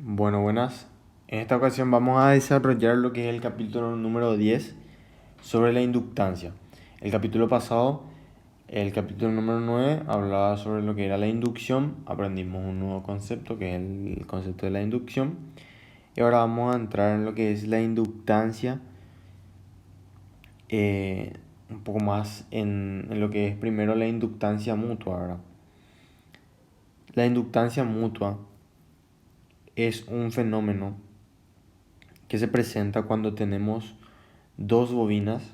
Bueno, buenas. En esta ocasión vamos a desarrollar lo que es el capítulo número 10 sobre la inductancia. El capítulo pasado, el capítulo número 9, hablaba sobre lo que era la inducción. Aprendimos un nuevo concepto que es el concepto de la inducción. Y ahora vamos a entrar en lo que es la inductancia, un poco más en lo que es primero la inductancia mutua, ¿verdad? La inductancia mutua es un fenómeno que se presenta cuando tenemos dos bobinas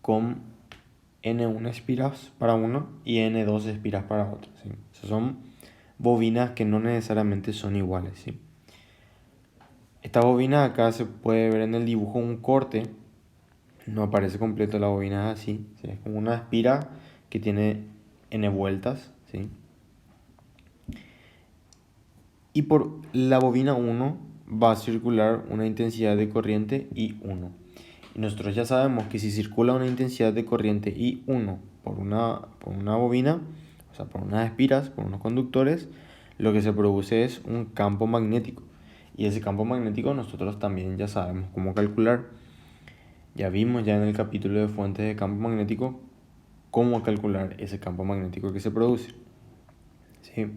con N1 espiras para uno y N2 espiras para otro, ¿sí? O sea, son bobinas que no necesariamente son iguales, ¿sí? Esta bobina acá se puede ver en el dibujo un corte, no aparece completo la bobina, es así, ¿sí? Es como una espira que tiene N vueltas, ¿sí? Y por la bobina 1 va a circular una intensidad de corriente I1. Y nosotros ya sabemos que si circula una intensidad de corriente I1 por una bobina, o sea, por unas espiras, por unos conductores, lo que se produce es un campo magnético. Y ese campo magnético nosotros también ya sabemos cómo calcular. Ya vimos ya en el capítulo de fuentes de campo magnético cómo calcular ese campo magnético que se produce, ¿sí?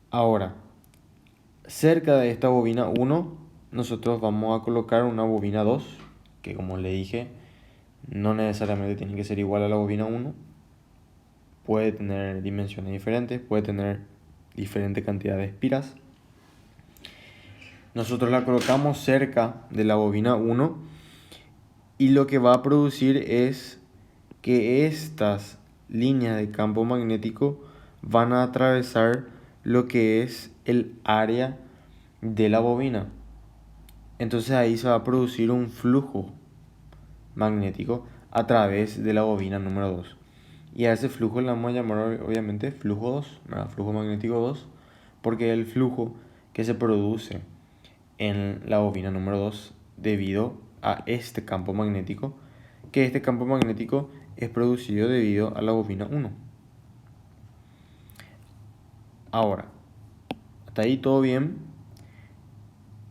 Ahora, cerca de esta bobina 1, nosotros vamos a colocar una bobina 2, que como le dije, no necesariamente tiene que ser igual a la bobina 1. Puede tener dimensiones diferentes, puede tener diferente cantidad de espiras. Nosotros la colocamos cerca de la bobina 1 y lo que va a producir es que estas líneas de campo magnético van a atravesar lo que es el área de la bobina. Entonces ahí se va a producir un flujo magnético a través de la bobina número 2. Y a ese flujo le vamos a llamar obviamente flujo 2, ¿verdad? Flujo magnético 2, porque es el flujo que se produce en la bobina número 2 debido a este campo magnético, que este campo magnético es producido debido a la bobina 1. Ahora, hasta ahí todo bien.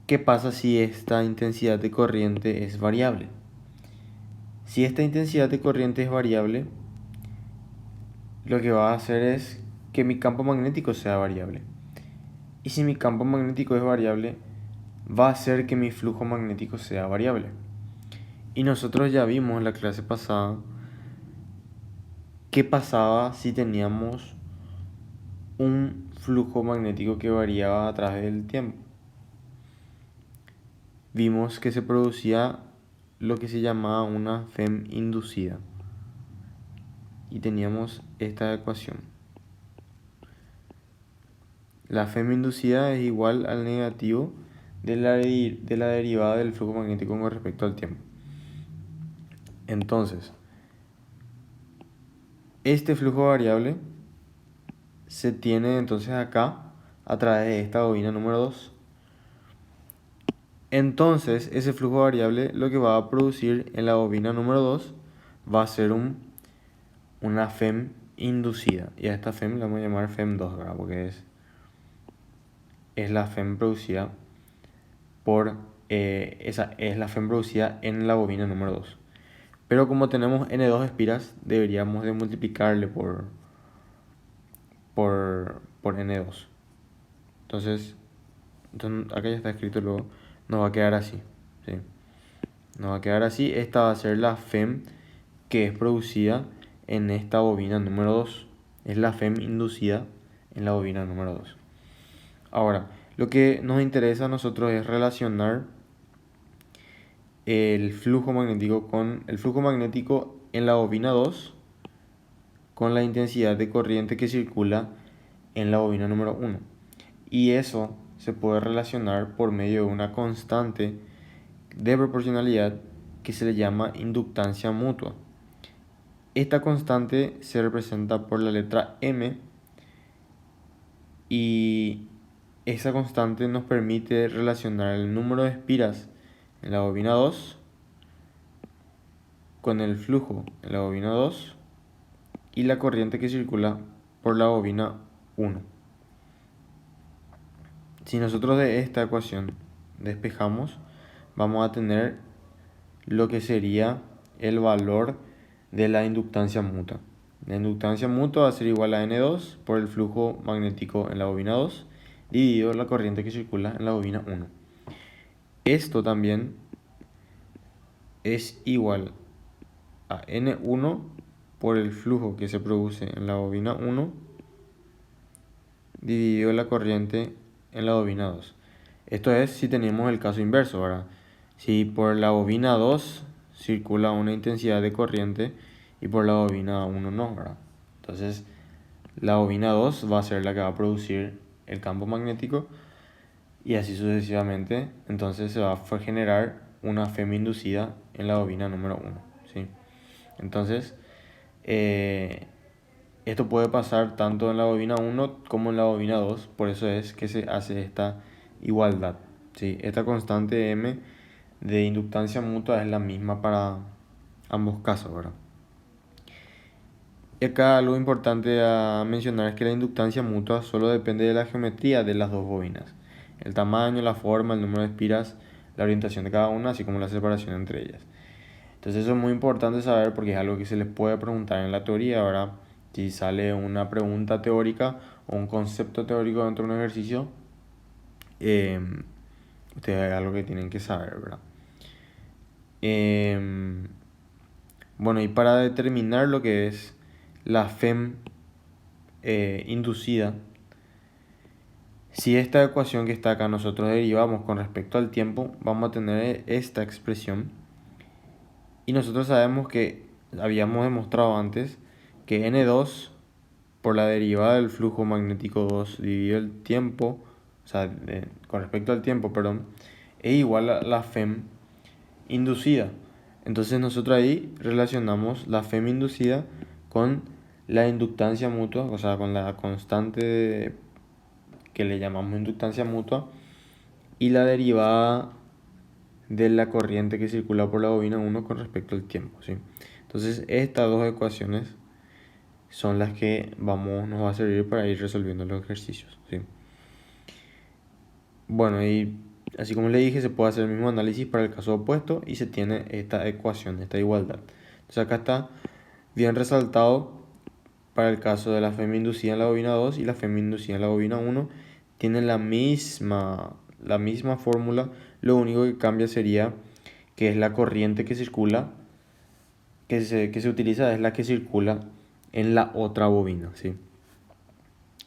¿Qué pasa si esta intensidad de corriente es variable? Si esta intensidad de corriente es variable, lo que va a hacer es que mi campo magnético sea variable. Y si mi campo magnético es variable, va a hacer que mi flujo magnético sea variable. Y nosotros ya vimos en la clase pasada qué pasaba si teníamos un flujo magnético que variaba a través del tiempo. Vimos que se producía lo que se llamaba una FEM inducida. Y teníamos esta ecuación. La FEM inducida es igual al negativo de la derivada del flujo magnético con respecto al tiempo. Entonces, este flujo variable se tiene entonces acá a través de esta bobina número 2. Entonces, ese flujo variable lo que va a producir en la bobina número 2 va a ser una FEM inducida. Y a esta FEM la vamos a llamar FEM 2, ¿verdad? Porque es la FEM producida esa es la FEM producida en la bobina número 2. Pero como tenemos N2 espiras, deberíamos de multiplicarle por N2. Entonces acá ya está escrito, luego nos va a quedar así, ¿sí? Nos va a quedar así. Esta va a ser la FEM que es producida en esta bobina número 2. Es la FEM inducida en la bobina número 2. Ahora, lo que nos interesa a nosotros es relacionar el flujo magnético en la bobina 2 con la intensidad de corriente que circula en la bobina número 1. Y eso se puede relacionar por medio de una constante de proporcionalidad que se le llama inductancia mutua. Esta constante se representa por la letra M y esa constante nos permite relacionar el número de espiras en la bobina 2 con el flujo en la bobina 2 y la corriente que circula por la bobina 1. Si nosotros de esta ecuación despejamos, vamos a tener lo que sería el valor de la inductancia mutua. La inductancia mutua va a ser igual a N2 por el flujo magnético en la bobina 2 dividido la corriente que circula en la bobina 1. Esto también es igual a N1 por el flujo que se produce en la bobina 1 dividido la corriente en la bobina 2. Esto es si tenemos el caso inverso, ¿verdad? Si por la bobina 2 circula una intensidad de corriente y por la bobina 1 no, ¿verdad? Entonces la bobina 2 va a ser la que va a producir el campo magnético y así sucesivamente. Entonces se va a generar una FEM inducida en la bobina número 1, ¿sí? Entonces esto puede pasar tanto en la bobina 1 como en la bobina 2, por eso es que se hace esta igualdad, ¿sí? Esta constante M de inductancia mutua es la misma para ambos casos, ¿verdad? Y acá algo importante a mencionar es que la inductancia mutua solo depende de la geometría de las dos bobinas, el tamaño, la forma, el número de espiras, la orientación de cada una, así como la separación entre ellas. Entonces eso es muy importante saber porque es algo que se les puede preguntar en la teoría, ¿verdad? Si sale una pregunta teórica o un concepto teórico dentro de un ejercicio, ustedes es algo que tienen que saber, ¿verdad? Bueno, y para determinar lo que es la FEM inducida, si esta ecuación que está acá nosotros derivamos con respecto al tiempo, vamos a tener esta expresión. Y nosotros sabemos que habíamos demostrado antes que N2 por la derivada del flujo magnético 2 dividido el tiempo, o sea, con respecto al tiempo, perdón, es igual a la FEM inducida. Entonces nosotros ahí relacionamos la FEM inducida con la inductancia mutua, o sea, con la constante que le llamamos inductancia mutua y la derivada de la corriente que circula por la bobina 1 con respecto al tiempo, ¿sí? Entonces estas dos ecuaciones son las que nos va a servir para ir resolviendo los ejercicios, ¿sí? Bueno, y así como le dije, se puede hacer el mismo análisis para el caso opuesto y se tiene esta ecuación, esta igualdad. Entonces acá está bien resaltado para el caso de la FEM inducida en la bobina 2 y la FEM inducida en la bobina 1. Tienen la misma fórmula, lo único que cambia sería que es la corriente que circula, que se utiliza es la que circula en la otra bobina, ¿sí?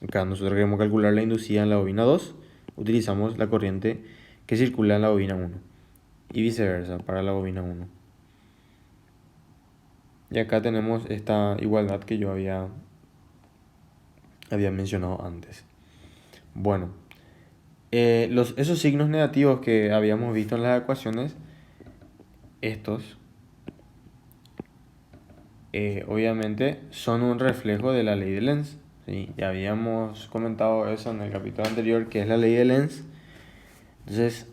Acá nosotros queremos calcular la inducida en la bobina 2, utilizamos la corriente que circula en la bobina 1 y viceversa para la bobina 1. Y acá tenemos esta igualdad que yo había mencionado antes. Bueno, esos signos negativos que habíamos visto en las ecuaciones, estos obviamente son un reflejo de la ley de Lenz, ¿sí? Ya habíamos comentado eso en el capítulo anterior, que es la ley de Lenz. Entonces,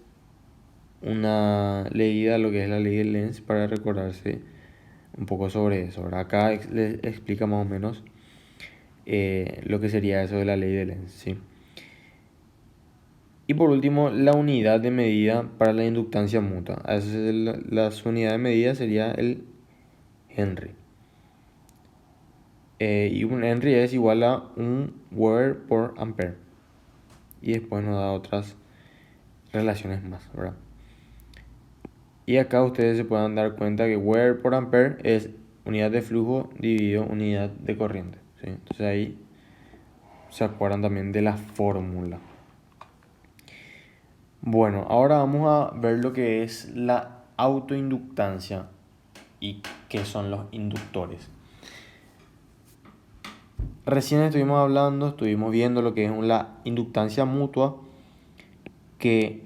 una leída a lo que es la ley de Lenz para recordarse un poco sobre eso. Ahora acá les explica más o menos lo que sería eso de la ley de Lenz, ¿sí? Y por último, la unidad de medida para la inductancia mutua. La unidad de medida sería el Henry. Y un Henry es igual a un Weber por ampere. Y después nos da otras relaciones más, ¿verdad? Y acá ustedes se pueden dar cuenta que Weber por ampere es unidad de flujo dividido unidad de corriente, ¿sí? Entonces ahí se acuerdan también de la fórmula. Bueno, ahora vamos a ver lo que es la autoinductancia y qué son los inductores. Recién estuvimos viendo lo que es la inductancia mutua, que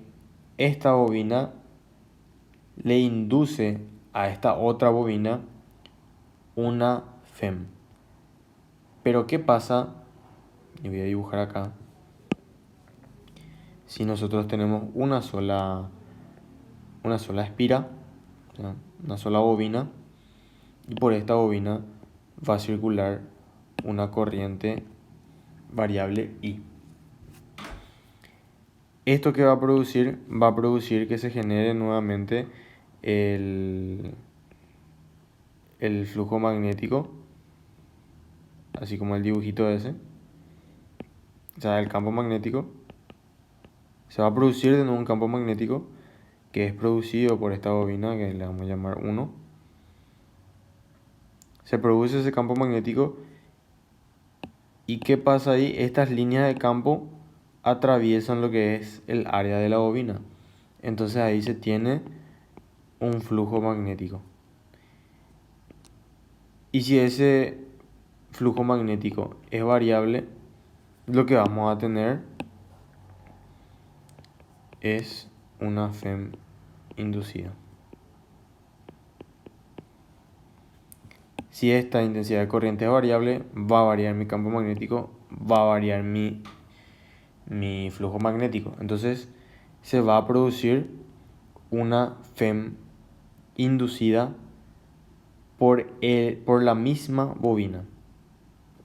esta bobina le induce a esta otra bobina una FEM. Pero ¿qué pasa? Y voy a dibujar acá. Si nosotros tenemos una sola espira, o sea, una sola bobina, y por esta bobina va a circular una corriente variable I. ¿Esto que va a producir? Va a producir que se genere nuevamente el, el flujo magnético, así como el dibujito ese, o sea, el campo magnético. Se va a producir de nuevo un campo magnético que es producido por esta bobina que le vamos a llamar 1. Se produce ese campo magnético y ¿qué pasa ahí? Estas líneas de campo atraviesan lo que es el área de la bobina. Entonces ahí se tiene un flujo magnético. Y si ese flujo magnético es variable, lo que vamos a tener es una FEM inducida. Si esta intensidad de corriente es variable, va a variar mi campo magnético, va a variar mi flujo magnético. Entonces se va a producir una FEM inducida por la misma bobina.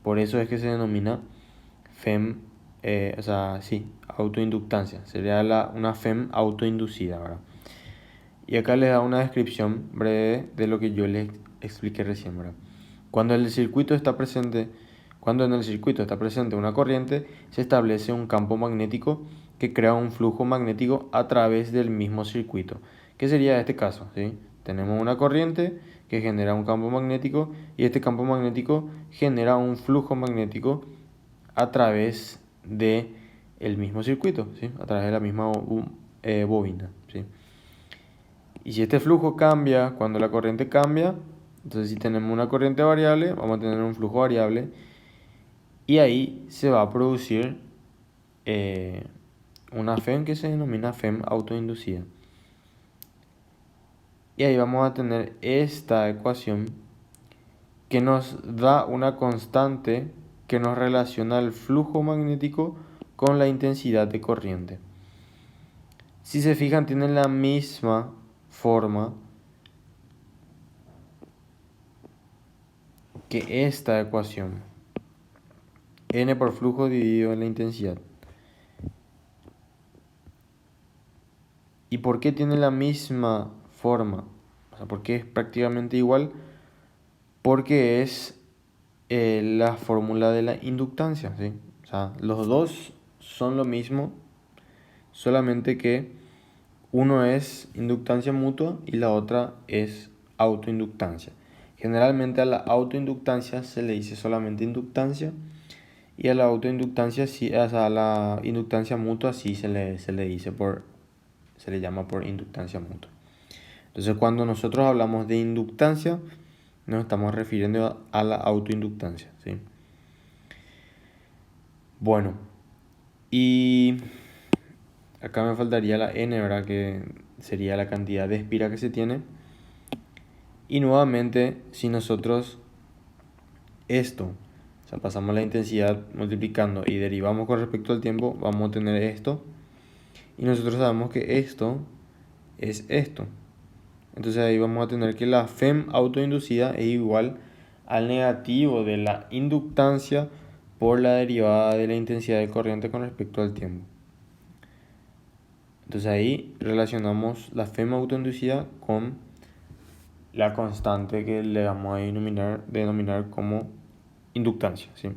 Por eso es que se denomina FEM, o sea, sí, autoinductancia. Sería una FEM autoinducida, ¿verdad? Y acá les da una descripción breve de lo que yo les expliqué recién, ¿verdad? Cuando en el circuito está presente una corriente, se establece un campo magnético que crea un flujo magnético a través del mismo circuito. ¿Qué sería este caso? ¿Sí? Tenemos una corriente que genera un campo magnético y este campo magnético genera un flujo magnético a través de el mismo circuito, ¿sí? A través de la misma bobina, ¿sí? Y si este flujo cambia cuando la corriente cambia, entonces si tenemos una corriente variable, vamos a tener un flujo variable y ahí se va a producir una FEM que se denomina FEM autoinducida. Y ahí vamos a tener esta ecuación que nos da una constante que nos relaciona el flujo magnético con la intensidad de corriente. Si se fijan, tienen la misma forma que esta ecuación. N por flujo dividido en la intensidad. ¿Y por qué tiene la misma forma? O sea, ¿por qué es prácticamente igual? Porque es la fórmula de la inductancia, ¿sí? O sea, los dos son lo mismo, solamente que uno es inductancia mutua y la otra es autoinductancia. Generalmente a la autoinductancia se le dice solamente inductancia y a la autoinductancia, o sea, a la inductancia mutua sí se le dice se le llama por inductancia mutua. Entonces cuando nosotros hablamos de inductancia, nos estamos refiriendo a la autoinductancia, ¿sí? Bueno, y acá me faltaría la N, ¿verdad? Que sería la cantidad de espira que se tiene. Y nuevamente, si nosotros esto, o sea, pasamos la intensidad multiplicando y derivamos con respecto al tiempo, vamos a tener esto. Y nosotros sabemos que esto es esto. Entonces ahí vamos a tener que la FEM autoinducida es igual al negativo de la inductancia por la derivada de la intensidad de corriente con respecto al tiempo. Entonces ahí relacionamos la FEM autoinducida con la constante que le vamos a denominar como inductancia, ¿sí?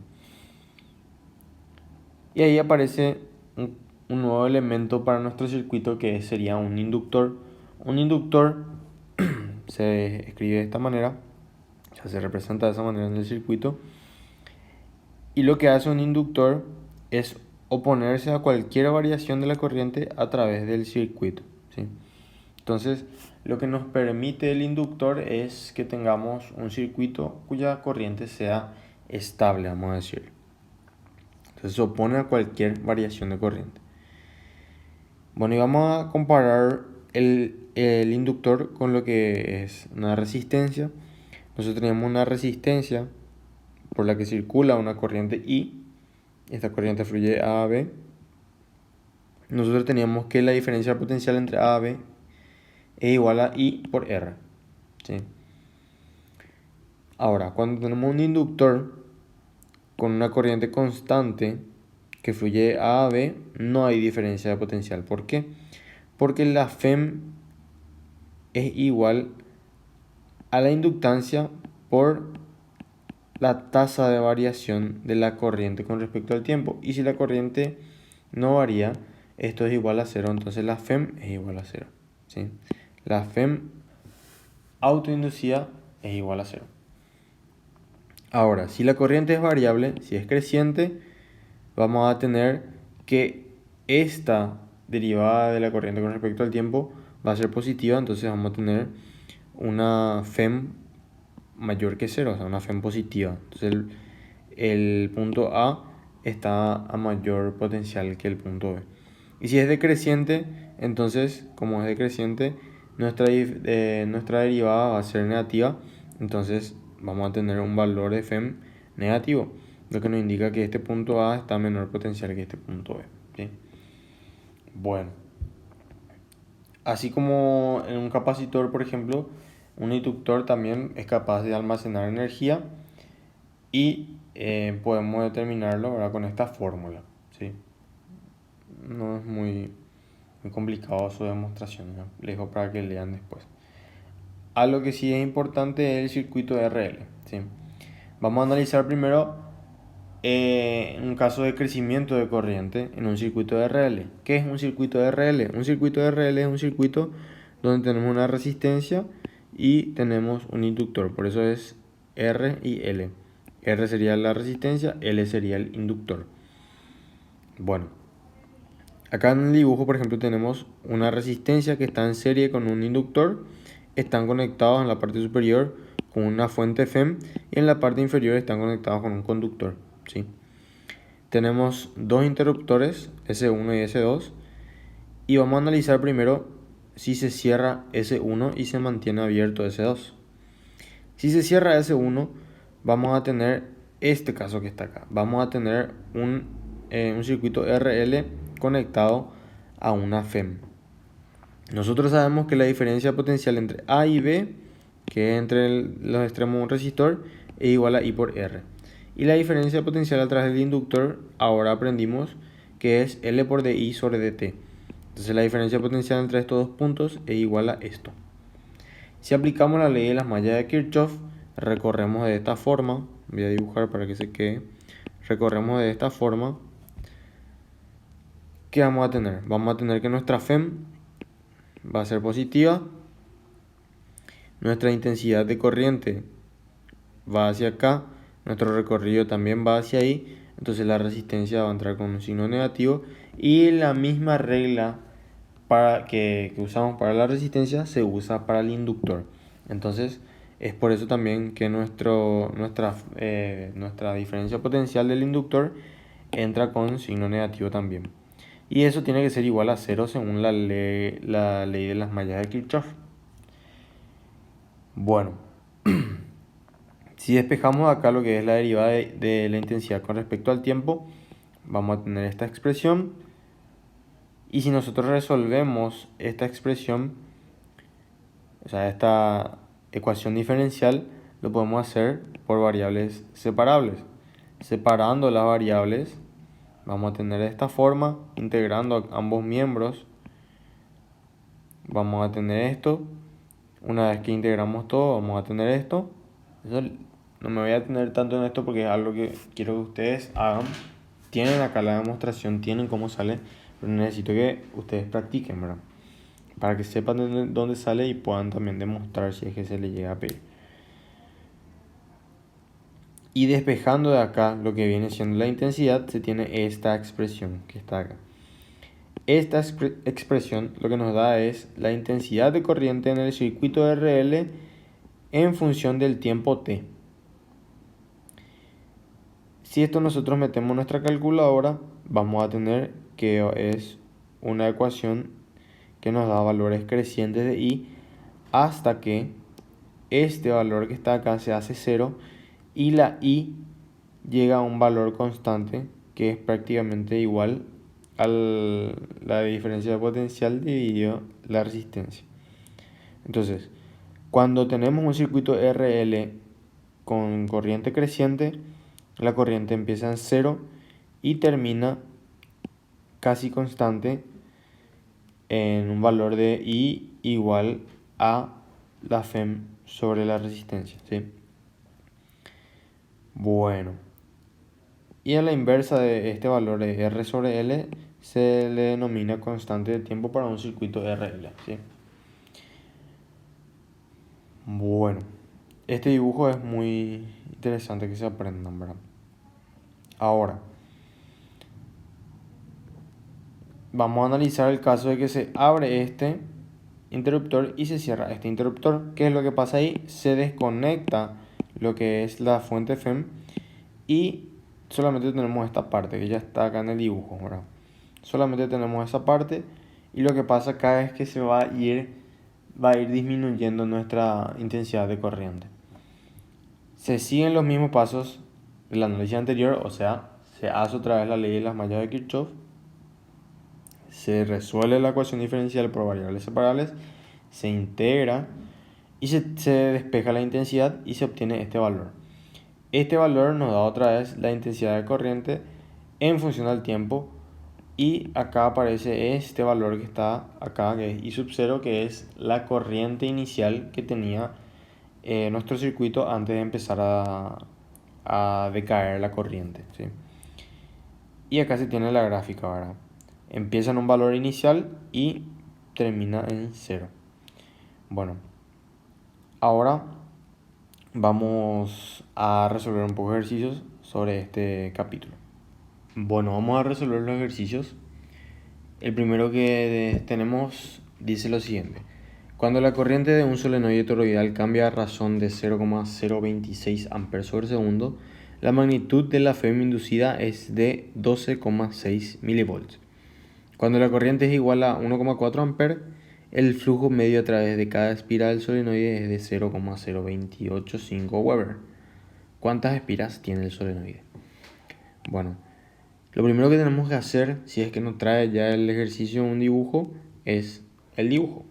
Y ahí aparece un nuevo elemento para nuestro circuito que sería un inductor. Un inductor se escribe de esta manera, o sea, se representa de esa manera en el circuito. Y lo que hace un inductor es oponerse a cualquier variación de la corriente a través del circuito, ¿sí? Entonces, lo que nos permite el inductor es que tengamos un circuito cuya corriente sea estable, vamos a decir. Entonces, se opone a cualquier variación de corriente. Bueno, y vamos a comparar el inductor con lo que es una resistencia. Nosotros tenemos una resistencia por la que circula una corriente I. Esta corriente fluye A a B. Nosotros teníamos que la diferencia potencial entre A a B es igual a I por R, ¿sí? Ahora, cuando tenemos un inductor con una corriente constante que fluye de A a B, no hay diferencia de potencial. ¿Por qué? Porque la FEM es igual a la inductancia por la tasa de variación de la corriente con respecto al tiempo. Y si la corriente no varía, esto es igual a cero, entonces la FEM es igual a cero, ¿sí? La FEM autoinducida es igual a cero. Ahora, si la corriente es variable, si es creciente, vamos a tener que esta derivada de la corriente con respecto al tiempo va a ser positiva, entonces vamos a tener una FEM mayor que cero, o sea, una FEM positiva. Entonces el punto A está a mayor potencial que el punto B. Y si es decreciente, entonces, como es decreciente, nuestra derivada va a ser negativa, entonces vamos a tener un valor de FEM negativo, lo que nos indica que este punto A está a menor potencial que este punto B, ¿sí? Bueno, así como en un capacitor, por ejemplo, un inductor también es capaz de almacenar energía y podemos determinarlo, ¿verdad?, con esta fórmula, ¿sí? No es muy complicado su demostración, ¿no? Les dejo para que lean después. Algo que sí es importante es el circuito de RL, ¿sí? Vamos a analizar primero un caso de crecimiento de corriente en un circuito de RL. ¿Qué es un circuito de RL? Un circuito de RL es un circuito donde tenemos una resistencia y tenemos un inductor, por eso es R y L. R sería la resistencia, L sería el inductor. Bueno, acá en el dibujo, por ejemplo, tenemos una resistencia que está en serie con un inductor. Están conectados en la parte superior con una fuente FEM y en la parte inferior están conectados con un conductor, ¿sí? Tenemos dos interruptores, S1 y S2, y vamos a analizar primero si se cierra S1 y se mantiene abierto S2. Si se cierra S1, vamos a tener este caso que está acá. Vamos a tener un circuito RL conectado a una FEM. Nosotros sabemos que la diferencia potencial entre A y B, que es entre los extremos de un resistor, es igual a I por R. Y la diferencia potencial a través del inductor, ahora aprendimos que es L por dI sobre dt. Entonces la diferencia potencial entre estos dos puntos es igual a esto. Si aplicamos la ley de las mallas de Kirchhoff, recorremos de esta forma. Voy a dibujar para que se quede. Recorremos de esta forma. ¿Qué vamos a tener? Vamos a tener que nuestra FEM va a ser positiva. Nuestra intensidad de corriente va hacia acá. Nuestro recorrido también va hacia ahí. Entonces la resistencia va a entrar con un signo negativo. Y la misma regla que usamos para la resistencia se usa para el inductor. Entonces es por eso también que nuestra diferencia potencial del inductor entra con signo negativo también. Y eso tiene que ser igual a 0 según la ley de las mallas de Kirchhoff. Bueno, si despejamos acá lo que es la derivada de la intensidad con respecto al tiempo, vamos a tener esta expresión. Y si nosotros resolvemos esta expresión, o sea, esta ecuación diferencial, lo podemos hacer por variables separables. Separando las variables, vamos a tener de esta forma, integrando ambos miembros, vamos a tener esto. Una vez que integramos todo, vamos a tener esto. Eso, no me voy a tener tanto en esto porque es algo que quiero que ustedes hagan. Tienen acá la demostración, tienen cómo sale, pero necesito que ustedes practiquen, ¿verdad? Para que sepan dónde sale y puedan también demostrar si es que se les llega a pedir. Y despejando de acá lo que viene siendo la intensidad, se tiene esta expresión que está acá. Esta expresión lo que nos da es la intensidad de corriente en el circuito RL en función del tiempo t. Si esto nosotros metemos en nuestra calculadora, vamos a tener que es una ecuación que nos da valores crecientes de I hasta que este valor que está acá se hace 0 y la I llega a un valor constante que es prácticamente igual a la diferencia de potencial dividido la resistencia. Entonces, cuando tenemos un circuito RL con corriente creciente, la corriente empieza en 0 y termina casi constante en un valor de I igual a la FEM sobre la resistencia, ¿sí? Bueno, y a la inversa de este valor de R sobre L se le denomina constante de tiempo para un circuito RL, ¿sí? Bueno, este dibujo es muy interesante que se aprendan, ¿verdad? Ahora, vamos a analizar el caso de que se abre este interruptor y se cierra este interruptor. ¿Qué es lo que pasa ahí? Se desconecta lo que es la fuente FEM y solamente tenemos esta parte que ya está acá en el dibujo, ¿verdad? Solamente tenemos esa parte y lo que pasa acá es que se va a ir disminuyendo nuestra intensidad de corriente. Se siguen los mismos pasos del análisis anterior, o sea, se hace otra vez la ley de las mallas de Kirchhoff, se resuelve la ecuación diferencial por variables separables, se integra y se despeja la intensidad y se obtiene este valor. Este valor nos da otra vez la intensidad de corriente en función del tiempo y acá aparece este valor que está acá, que es I sub 0, que es la corriente inicial que tenía nuestro circuito antes de empezar a decaer la corriente, ¿sí? Y acá se tiene la gráfica, ¿verdad? Empieza en un valor inicial y termina en 0. Bueno, ahora vamos a resolver un poco de ejercicios sobre este capítulo. Bueno, vamos a resolver los ejercicios. El primero que tenemos dice lo siguiente. Cuando la corriente de un solenoide toroidal cambia a razón de 0,026 A sobre segundo, la magnitud de la FEM inducida es de 12,6 mV. Cuando la corriente es igual a 1,4 A, el flujo medio a través de cada espiral del solenoide es de 0,0285 Weber. ¿Cuántas espiras tiene el solenoide? Bueno, lo primero que tenemos que hacer, si es que nos trae ya el ejercicio un dibujo, es el dibujo.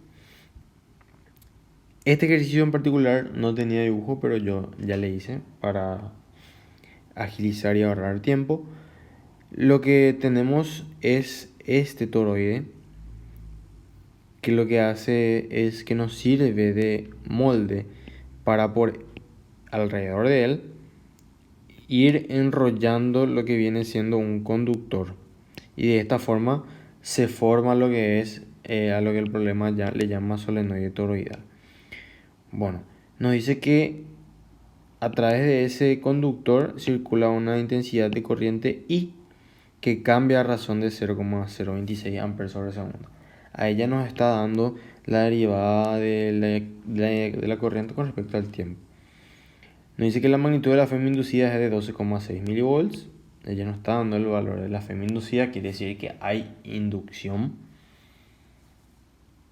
Este ejercicio en particular no tenía dibujo, pero yo ya le hice para agilizar y ahorrar tiempo. Lo que tenemos es este toroide, que lo que hace es que nos sirve de molde para por alrededor de él ir enrollando lo que viene siendo un conductor. Y de esta forma se forma lo que es a lo que el problema ya le llama solenoide toroidal. Bueno, nos dice que a través de ese conductor circula una intensidad de corriente I que cambia a razón de 0,026 A sobre segundo. A ella nos está dando la derivada de la corriente con respecto al tiempo. Nos dice que la magnitud de la FEM inducida es de 12,6 mV. Ella nos está dando el valor de la FEM inducida, quiere decir que hay inducción.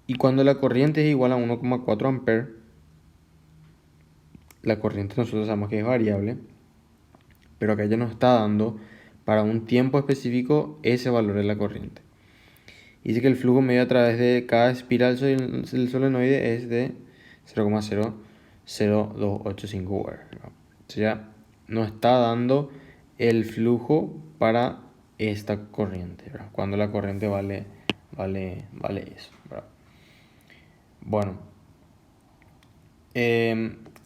Y cuando la corriente es igual a 1,4 A, la corriente nosotros sabemos que es variable, pero acá ella nos está dando para un tiempo específico ese valor de la corriente. Dice que el flujo medio a través de cada espiral del solenoide es de 0,00285 Weber. O sea, nos está dando el flujo para esta corriente, ¿verdad? Cuando la corriente vale eso, ¿verdad? Bueno,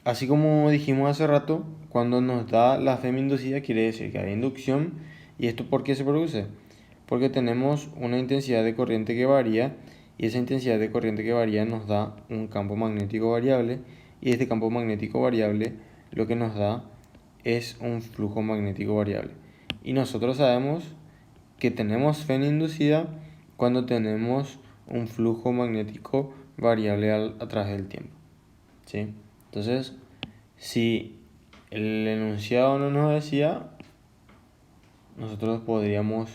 así como dijimos hace rato, cuando nos da la FEM inducida quiere decir que hay inducción. ¿Y esto por qué se produce? Porque tenemos una intensidad de corriente que varía y esa intensidad de corriente que varía nos da un campo magnético variable y este campo magnético variable lo que nos da es un flujo magnético variable. Y nosotros sabemos que tenemos FEM inducida cuando tenemos un flujo magnético variable a través del tiempo, ¿sí? Entonces, si el enunciado no nos decía, nosotros podríamos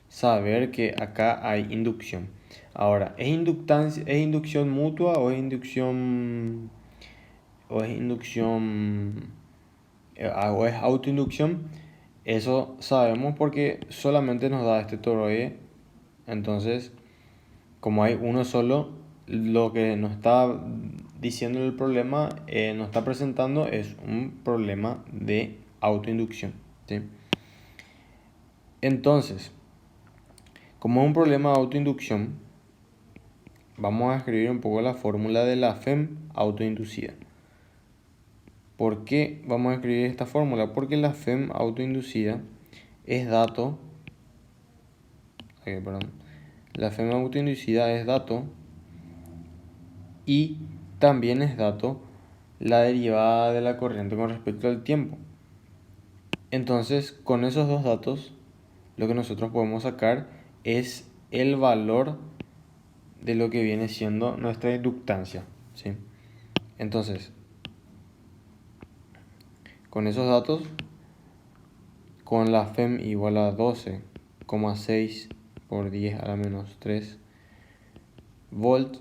saber que acá hay inducción. Ahora, ¿es inducción mutua o es inducción o es autoinducción? Eso sabemos porque solamente nos da este toroide. Entonces, como hay uno solo, lo que nos está diciendo el problema, nos está presentando es un problema de autoinducción, ¿sí? Entonces, Como es un problema de autoinducción, vamos a escribir un poco la fórmula de la FEM autoinducida. ¿Por qué vamos a escribir esta fórmula? Porque la FEM autoinducida es dato, la FEM autoinducida es dato y también es dato la derivada de la corriente con respecto al tiempo. Entonces, con esos dos datos, lo que nosotros podemos sacar es el valor de lo que viene siendo nuestra inductancia, ¿sí? Entonces, con esos datos, con la FEM igual a 12,6 por 10 a la menos 3 volt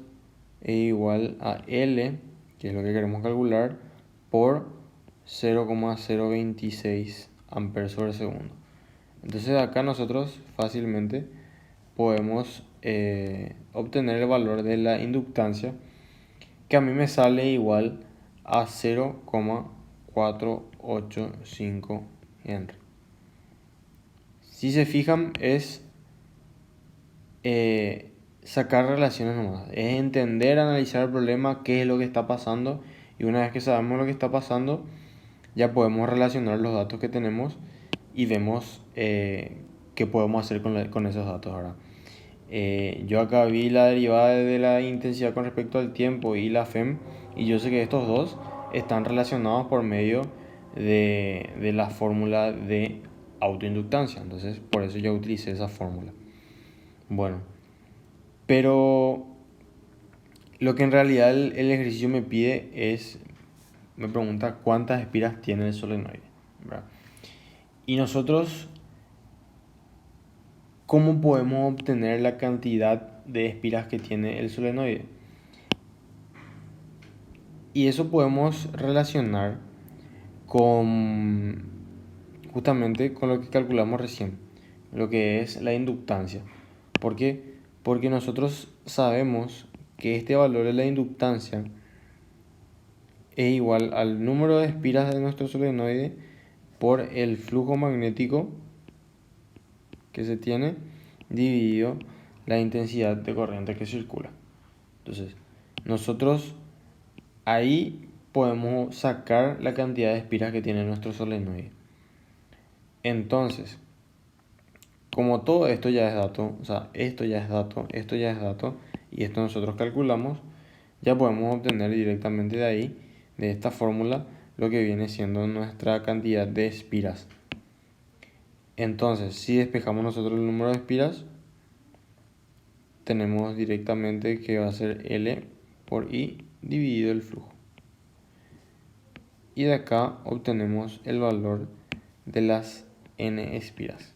e igual a L, que es lo que queremos calcular, por 0,026 amperes sobre segundo. Entonces acá nosotros fácilmente podemos obtener el valor de la inductancia, que a mí me sale igual a 0,485 Henry. Si se fijan, es sacar relaciones nomás, es entender, analizar el problema, qué es lo que está pasando, y una vez que sabemos lo que está pasando, ya podemos relacionar los datos que tenemos y vemos qué podemos hacer con esos datos ahora. Yo acá vi la derivada de la intensidad con respecto al tiempo y la FEM, y yo sé que estos dos están relacionados por medio de la fórmula de autoinductancia. Entonces, por eso yo utilicé esa fórmula. Bueno, pero lo que en realidad el ejercicio me pide es, me pregunta cuántas espiras tiene el solenoide, ¿verdad? Y nosotros, ¿cómo podemos obtener la cantidad de espiras que tiene el solenoide? Y eso podemos relacionar con justamente con lo que calculamos recién, lo que es la inductancia. ¿Por qué? Porque nosotros sabemos que este valor de la inductancia es igual al número de espiras de nuestro solenoide por el flujo magnético que se tiene dividido la intensidad de corriente que circula. Entonces, nosotros ahí podemos sacar la cantidad de espiras que tiene nuestro solenoide. Entonces, como todo esto ya es dato, o sea, esto ya es dato, esto ya es dato, y esto nosotros calculamos, ya podemos obtener directamente de ahí, de esta fórmula, lo que viene siendo nuestra cantidad de espiras. Entonces, si despejamos nosotros el número de espiras, tenemos directamente que va a ser L por I dividido el flujo. Y de acá obtenemos el valor de las N espiras.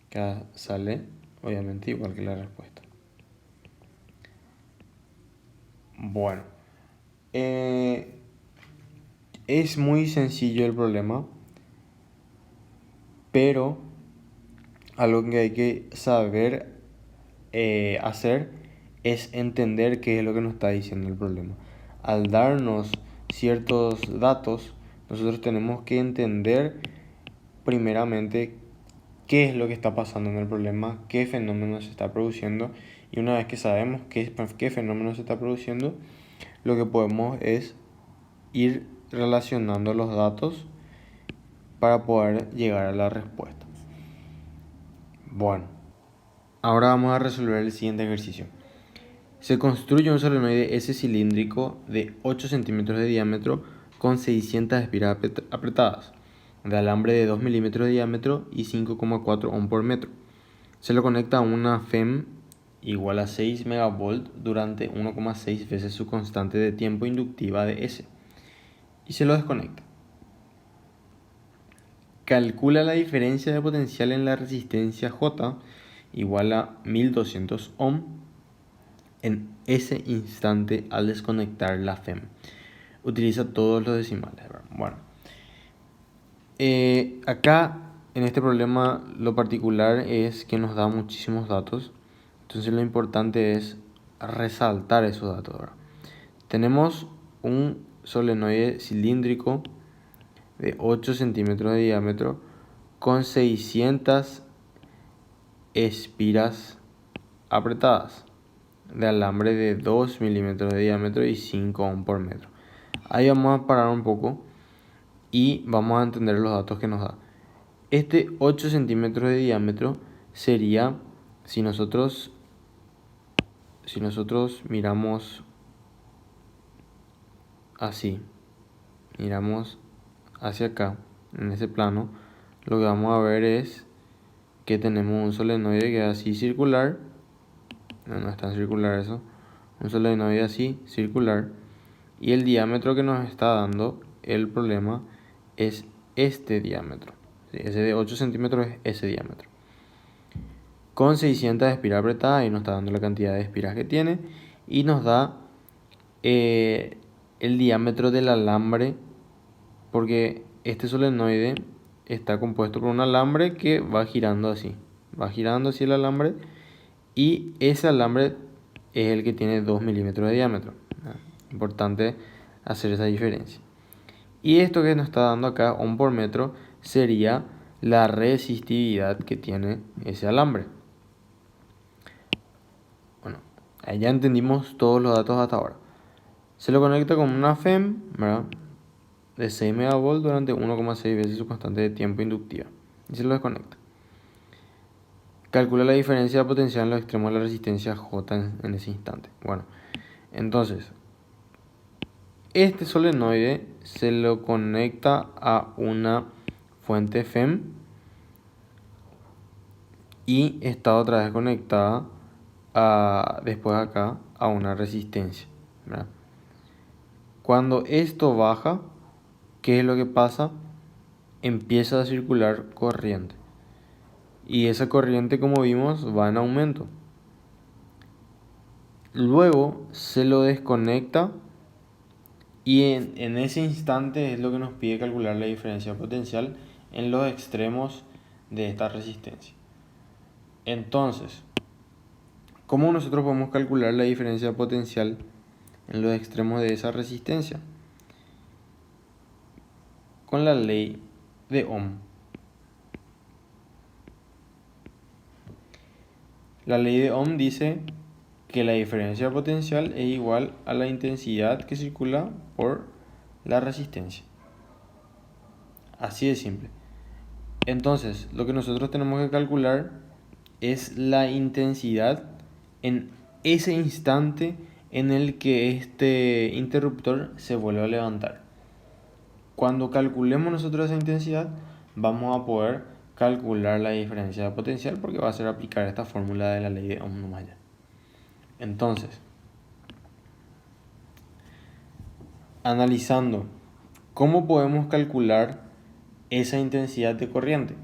Acá sale obviamente igual que la respuesta. Bueno, es muy sencillo el problema, pero algo que hay que saber hacer es entender qué es lo que nos está diciendo el problema. Al darnos ciertos datos, nosotros tenemos que entender primeramente qué es lo que está pasando en el problema, qué fenómeno se está produciendo, y una vez que sabemos qué fenómeno se está produciendo, lo que podemos es ir relacionando los datos para poder llegar a la respuesta. Bueno, ahora vamos a resolver el siguiente ejercicio. Se construye un solenoide S cilíndrico de 8 centímetros de diámetro con 600 espiras apretadas, de alambre de 2 milímetros de diámetro y 5,4 ohm por metro. Se lo conecta a una FEM igual a 6 megavolt durante 1,6 veces su constante de tiempo inductiva de S y se lo desconecta. Calcula la diferencia de potencial en la resistencia J igual a 1200 ohm en ese instante al desconectar la FEM. Utiliza todos los decimales. Bueno, acá en este problema lo particular es que nos da muchísimos datos. Entonces lo importante es resaltar esos datos. Tenemos un solenoide cilíndrico de 8 centímetros de diámetro con 600 espiras apretadas de alambre de 2 milímetros de diámetro y 5 ohm por metro. Ahí vamos a parar un poco y vamos a entender los datos que nos da. Este 8 centímetros de diámetro sería, si nosotros miramos así, miramos hacia acá, en ese plano, lo que vamos a ver es que tenemos un solenoide que es así circular. No es tan circular eso. Un solenoide así circular. Y el diámetro que nos está dando el problema es este diámetro. ¿Sí? Ese de 8 centímetros es ese diámetro. Con 600 espiras apretadas, y nos está dando la cantidad de espiras que tiene. Y nos da el diámetro del alambre, porque este solenoide está compuesto por un alambre que va girando así. Va girando así el alambre. Y ese alambre es el que tiene 2 milímetros de diámetro. Importante hacer esa diferencia. Y esto que nos está dando acá, ohm por metro, sería la resistividad que tiene ese alambre. Bueno, ahí ya entendimos todos los datos hasta ahora. Se lo conecta con una FEM, ¿verdad?, de 6 megavolt durante 1,6 veces su constante de tiempo inductiva. Y se lo desconecta. Calcula la diferencia de potencial en los extremos de la resistencia J en ese instante. Bueno, entonces, este solenoide se lo conecta a una fuente FEM y está otra vez conectada después acá a una resistencia, ¿verdad? Cuando esto baja, ¿qué es lo que pasa? Empieza a circular corriente. Y esa corriente, como vimos, va en aumento. Luego se lo desconecta y en ese instante es lo que nos pide calcular la diferencia potencial en los extremos de esta resistencia. Entonces, ¿cómo nosotros podemos calcular la diferencia potencial en los extremos de esa resistencia? Con la ley de Ohm. La ley de Ohm dice que la diferencia potencial es igual a la intensidad que circula por la resistencia. Así de simple. Entonces, lo que nosotros tenemos que calcular es la intensidad en ese instante en el que este interruptor se vuelve a levantar. Cuando calculemos nosotros esa intensidad, vamos a poder calcular la diferencia de potencial, porque va a ser aplicar esta fórmula de la ley de Ohm nomás ya. Entonces, analizando cómo podemos calcular esa intensidad de corriente.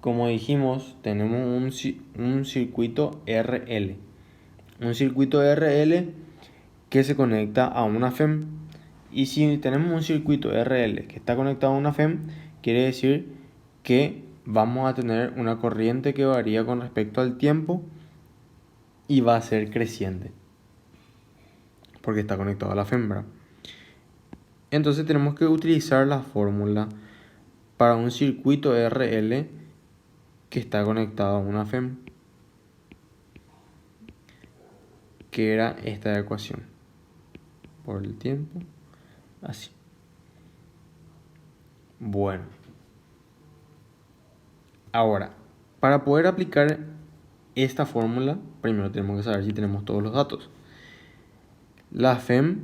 Como dijimos, tenemos un circuito RL. Un circuito RL que se conecta a una FEM. Y si tenemos un circuito RL que está conectado a una FEM, quiere decir que vamos a tener una corriente que varía con respecto al tiempo y va a ser creciente, porque está conectado a la FEM, ¿verdad? Entonces tenemos que utilizar la fórmula para un circuito RL que está conectado a una FEM, que era esta ecuación, por el tiempo, así. Bueno, ahora, para poder aplicar esta fórmula, primero tenemos que saber si tenemos todos los datos. La FEM,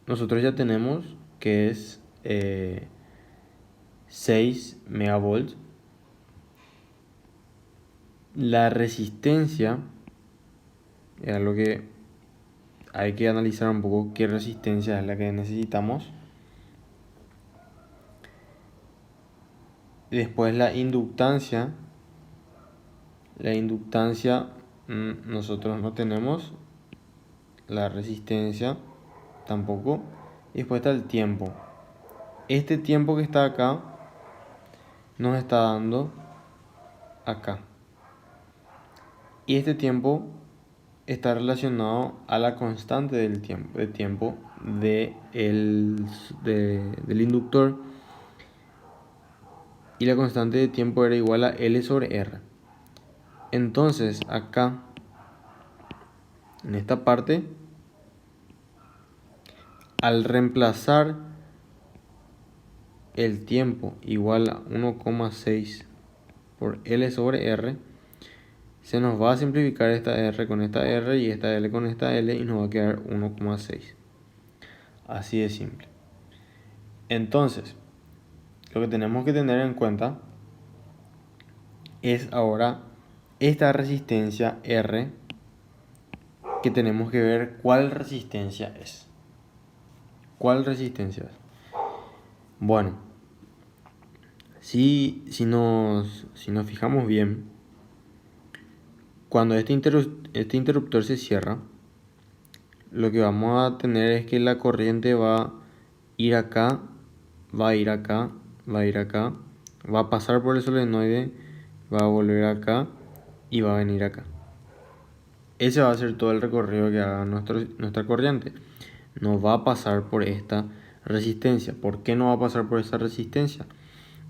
nosotros ya tenemos que es 6 megavolts. La resistencia, es lo que hay que analizar un poco, qué resistencia es la que necesitamos. Después la inductancia. La inductancia nosotros no tenemos. La resistencia tampoco. Y después está el tiempo. Este tiempo que está acá nos está dando acá. Y este tiempo está relacionado a la constante del tiempo del inductor. Y la constante de tiempo era igual a L sobre R. Entonces acá, en esta parte, al reemplazar el tiempo igual a 1,6 por L sobre R, se nos va a simplificar esta R con esta R y esta L con esta L y nos va a quedar 1,6. Así de simple. Entonces, lo que tenemos que tener en cuenta es ahora esta resistencia R, que tenemos que ver cuál resistencia es. ¿Cuál resistencia es? Bueno, si nos fijamos bien, cuando este interruptor se cierra, lo que vamos a tener es que la corriente va a ir acá, va a ir acá, va a ir acá, va a pasar por el solenoide, va a volver acá y va a venir acá. Ese va a ser todo el recorrido que haga nuestra corriente. No va a pasar por esta resistencia. ¿Por qué no va a pasar por esa resistencia?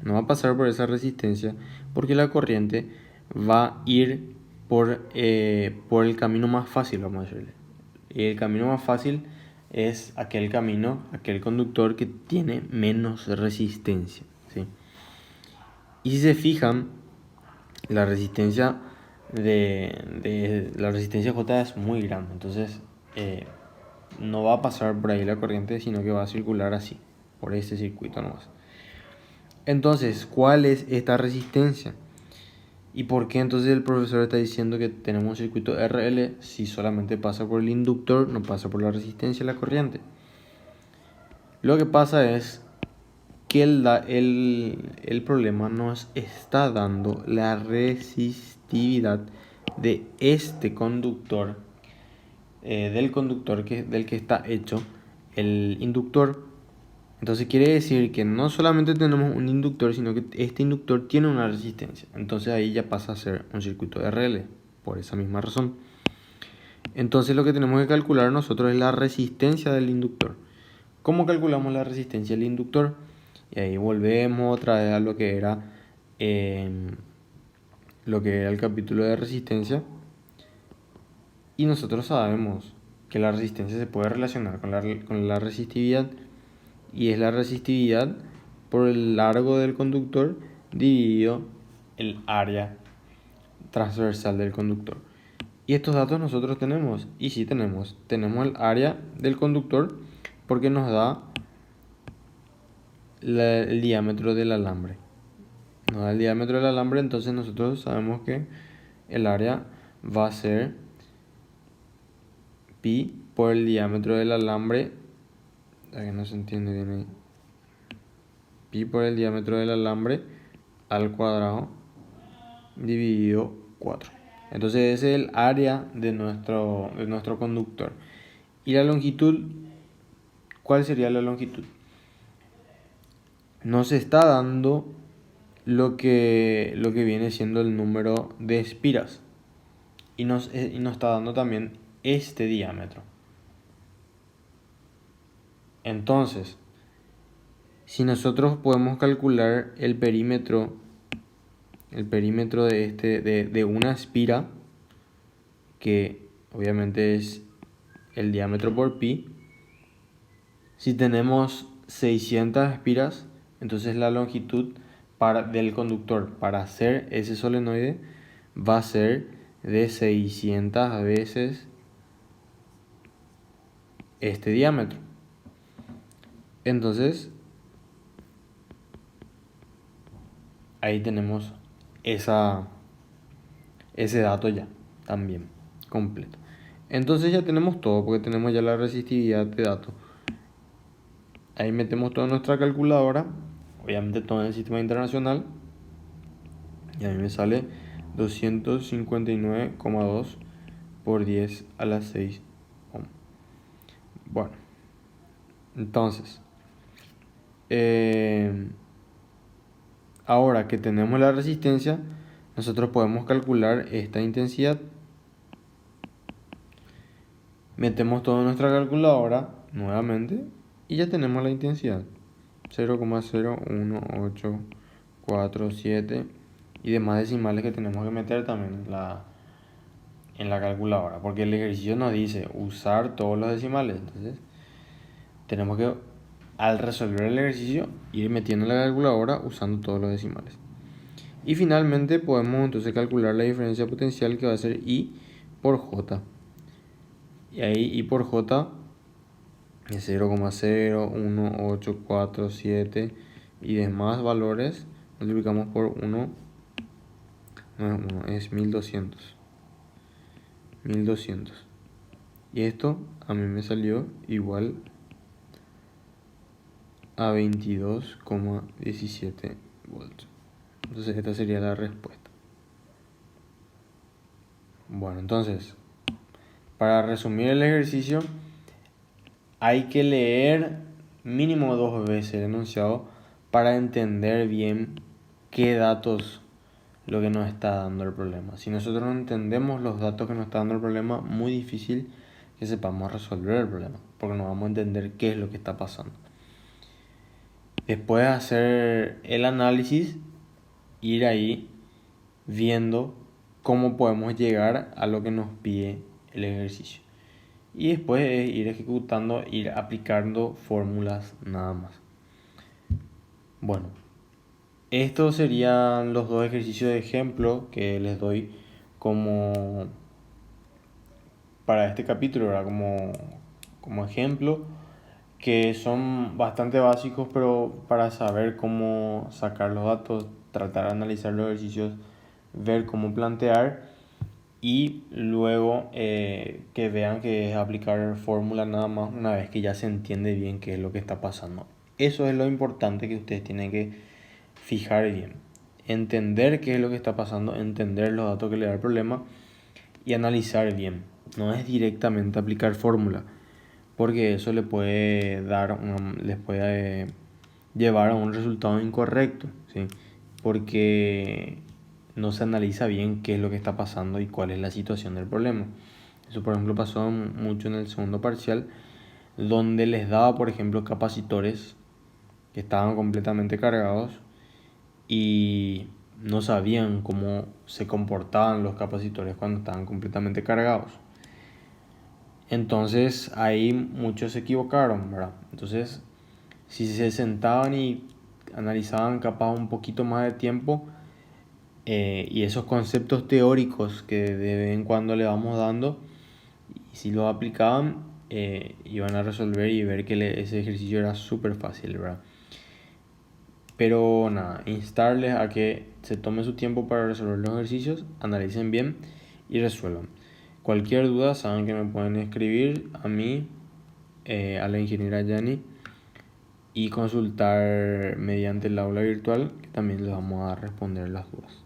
No va a pasar por esa resistencia porque la corriente va a ir por el camino más fácil, vamos a decirle. Y el camino más fácil es aquel conductor que tiene menos resistencia, ¿sí? Y si se fijan, la resistencia la resistencia J es muy grande, entonces no va a pasar por ahí la corriente, sino que va a circular así, por este circuito nomás. Entonces, ¿cuál es esta resistencia? ¿Y por qué entonces el profesor está diciendo que tenemos un circuito RL si solamente pasa por el inductor, no pasa por la resistencia de la corriente? Lo que pasa es que el problema nos está dando la resistividad de este conductor, del que está hecho el inductor. Entonces quiere decir que no solamente tenemos un inductor, sino que este inductor tiene una resistencia. Entonces ahí ya pasa a ser un circuito RL, por esa misma razón. Entonces lo que tenemos que calcular nosotros es la resistencia del inductor. ¿Cómo calculamos la resistencia del inductor? Y ahí volvemos otra vez a lo que era el capítulo de resistencia. Y nosotros sabemos que la resistencia se puede relacionar con la resistividad. Y es la resistividad por el largo del conductor dividido el área transversal del conductor. Y estos datos nosotros tenemos. Y sí tenemos el área del conductor porque nos da el diámetro del alambre. Nos da el diámetro del alambre, entonces nosotros sabemos que el área va a ser pi por el diámetro del alambre. Que no se entiende bien ahí. Pi por el diámetro del alambre al cuadrado dividido 4. Entonces ese es el área de nuestro conductor. ¿Y la longitud? ¿Cuál sería la longitud? Nos está dando lo que viene siendo el número de espiras. Y nos está dando también este diámetro. Entonces, si nosotros podemos calcular el perímetro de una espira, que obviamente es el diámetro por pi, si tenemos 600 espiras, entonces la longitud del conductor para hacer ese solenoide va a ser de 600 veces este diámetro. Entonces, ahí tenemos ese dato ya también completo. Entonces ya tenemos todo, porque tenemos ya la resistividad de datos. Ahí metemos toda nuestra calculadora, obviamente todo en el sistema internacional, y a mí me sale 259,2 por 10 a la 6 ohm. Bueno, entonces ahora que tenemos la resistencia, nosotros podemos calcular esta intensidad. Metemos toda nuestra calculadora nuevamente y ya tenemos la intensidad. 0,01847 y demás decimales que tenemos que meter también en la calculadora, porque el ejercicio nos dice usar todos los decimales. Entonces tenemos que, al resolver el ejercicio, ir metiendo en la calculadora usando todos los decimales. Y finalmente podemos entonces calcular la diferencia potencial, que va a ser I por J. Y ahí I por J es 0,01847 y demás valores multiplicamos por 1, no es 1, es 1200. Y esto a mí me salió igual a 22,17 volts. Entonces esta sería la respuesta. Bueno, entonces, para resumir el ejercicio, hay que leer mínimo 2 veces el enunciado para entender bien qué datos lo que nos está dando el problema. Si nosotros no entendemos los datos que nos está dando el problema, muy difícil que sepamos resolver el problema, porque no vamos a entender qué es lo que está pasando. Después de hacer el análisis, ir ahí viendo cómo podemos llegar a lo que nos pide el ejercicio. Y después es ir ejecutando, ir aplicando fórmulas nada más. Bueno, estos serían los 2 ejercicios de ejemplo que les doy como para este capítulo, ¿verdad? Como ejemplo, que son bastante básicos, pero para saber cómo sacar los datos, tratar de analizar los ejercicios, ver cómo plantear y luego que vean que es aplicar fórmula nada más una vez que ya se entiende bien qué es lo que está pasando. Eso es lo importante que ustedes tienen que fijar bien. Entender qué es lo que está pasando, entender los datos que le da el problema y analizar bien. No es directamente aplicar fórmula, porque eso le puede les puede llevar a un resultado incorrecto, ¿sí? Porque no se analiza bien qué es lo que está pasando y cuál es la situación del problema. Eso, por ejemplo, pasó mucho en el segundo parcial, donde les daba, por ejemplo, capacitores que estaban completamente cargados y no sabían cómo se comportaban los capacitores cuando estaban completamente cargados. Entonces ahí muchos se equivocaron, ¿verdad? Entonces, si se sentaban y analizaban capaz un poquito más de tiempo, y esos conceptos teóricos que de vez en cuando le vamos dando, y si los aplicaban, iban a resolver y ver que ese ejercicio era súper fácil, ¿verdad? Pero nada, instarles a que se tomen su tiempo para resolver los ejercicios, analicen bien y resuelvan. Cualquier duda saben que me pueden escribir a mí, a la ingeniera Yani, y consultar mediante el aula virtual, que también les vamos a responder las dudas.